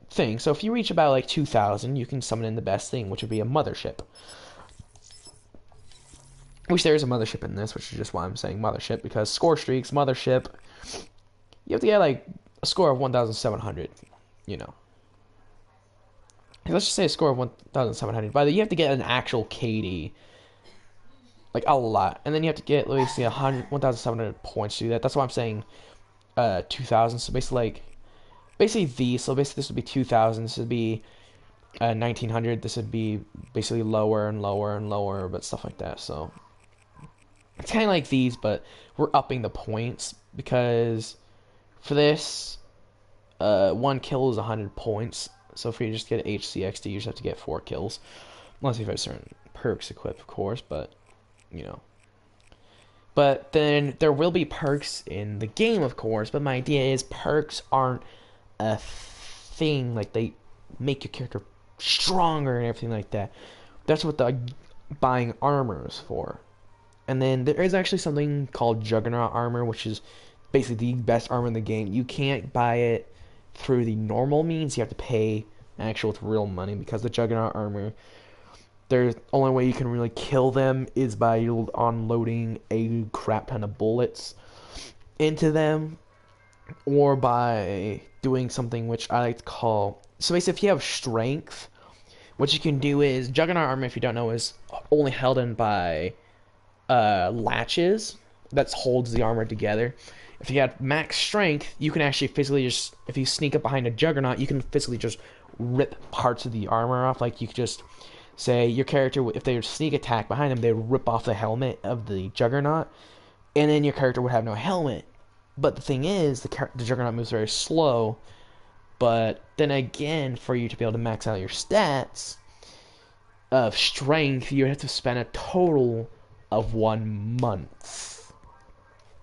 A: thing. So if you reach about like 2,000, you can summon in the best thing, which would be a mothership. Which there is a mothership in this, which is just why I'm saying mothership, because score streaks, mothership, you have to get like a score of 1,700, you know. Let's just say a score of 1,700. By the way, you have to get an actual KD, like a lot, and then you have to get, let me see, 1,700 points to do that. That's why I'm saying 2,000. So basically these. So basically this would be 2,000. This would be 1,900. This would be basically lower and lower and lower, but stuff like that. So it's kind of like these, but we're upping the points, because for this, 1 kill is 100 points. So if you just get HCXD, you just have to get 4 kills, unless you have certain perks equipped, of course. But you know. But then there will be perks in the game, of course. But my idea is perks aren't a thing. Like, they make your character stronger and everything like that. That's what the buying armor is for. And then there is actually something called Juggernaut armor, which is basically the best armor in the game. You can't buy it through the normal means. You have to pay actual with real money, because the Juggernaut armor, the only way you can really kill them is by unloading a crap ton of bullets into them, or by doing something which I like to call... So basically, if you have strength, what you can do is... Juggernaut armor, if you don't know, is only held in by latches that holds the armor together. If you have max strength, you can actually physically just... If you sneak up behind a Juggernaut, you can physically just rip parts of the armor off. Like, you could just... Say your character, if they were sneak attack behind them, they would rip off the helmet of the Juggernaut, and then your character would have no helmet. But the thing is, the Juggernaut moves very slow. But then again, for you to be able to max out your stats of strength, you would have to spend a total of 1 month.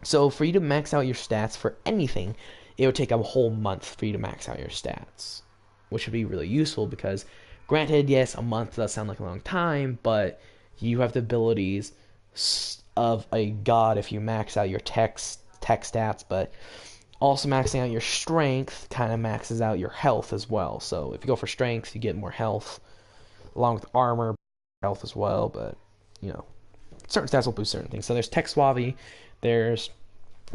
A: So for you to max out your stats for anything, it would take a whole month for you to max out your stats, which would be really useful because... Granted, yes, a month does sound like a long time, but you have the abilities of a god if you max out your tech stats, but also maxing out your strength kind of maxes out your health as well. So if you go for strength, you get more health, along with armor, health as well, but, you know, certain stats will boost certain things. So there's tech suave, there's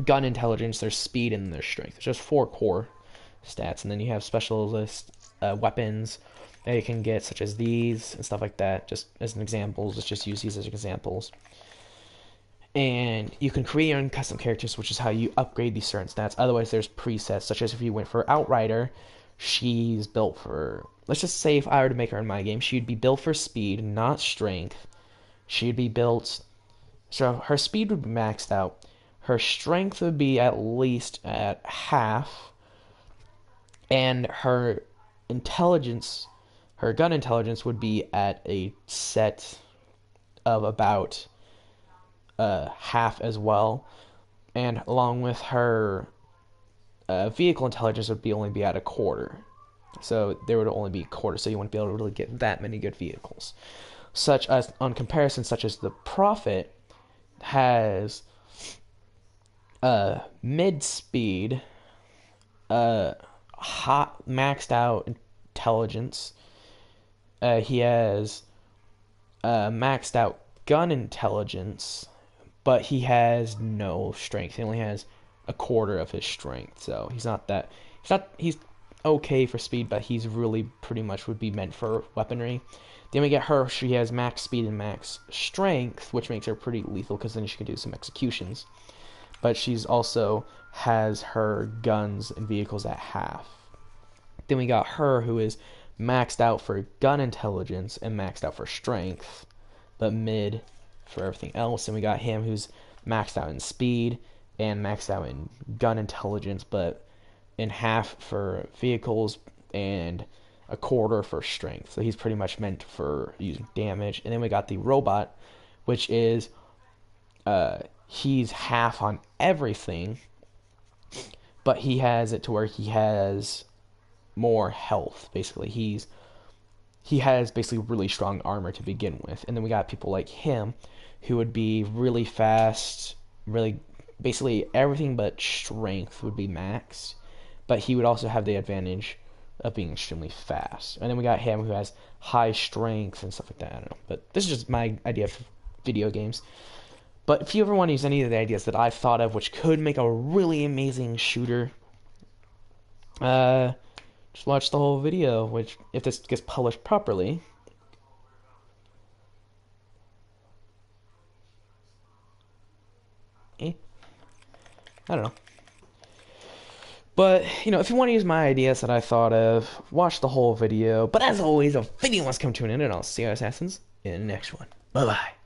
A: gun intelligence, there's speed, and there's strength. There's just 4 core stats, and then you have specialist weapons that you can get, such as these and stuff like that. Just as an example, let's just use these as examples. And you can create your own custom characters, which is how you upgrade these certain stats. Otherwise, there's presets, such as if you went for Outrider, she's built for... Let's just say if I were to make her in my game, she'd be built for speed, not strength. She'd be built... So her speed would be maxed out. Her strength would be at least at half. And her intelligence... Her gun intelligence would be at a set of about half as well, and along with her vehicle intelligence would only be at a quarter. So there would only be a quarter, so you wouldn't be able to really get that many good vehicles. Such as, on comparison, such as the Prophet has mid speed, hot maxed out intelligence. He has maxed out gun intelligence, but he has no strength. He only has a quarter of his strength, so he's okay for speed, but he's really pretty much would be meant for weaponry. Then we get her. She has max speed and max strength, which makes her pretty lethal because then she can do some executions. But she's also has her guns and vehicles at half. Then we got her, who is maxed out for gun intelligence and maxed out for strength, but mid for everything else. And we got him, who's maxed out in speed and maxed out in gun intelligence, but and half for vehicles and a quarter for strength. So he's pretty much meant for using damage. And then we got the robot, which is he's half on everything, but he has it to where he has more health. Basically, he has basically really strong armor to begin with. And then we got people like him, who would be really fast, really basically everything but strength would be maxed, but he would also have the advantage of being extremely fast. And then we got him, who has high strength and stuff like that. I don't know, but this is just my idea for video games. But if you ever want to use any of the ideas that I've thought of, which could make a really amazing shooter, just watch the whole video, which, if this gets published properly, I don't know. But, you know, if you want to use my ideas that I thought of, watch the whole video. But as always, the video must come to an end, and I'll see you assassins in the next one. Bye-bye.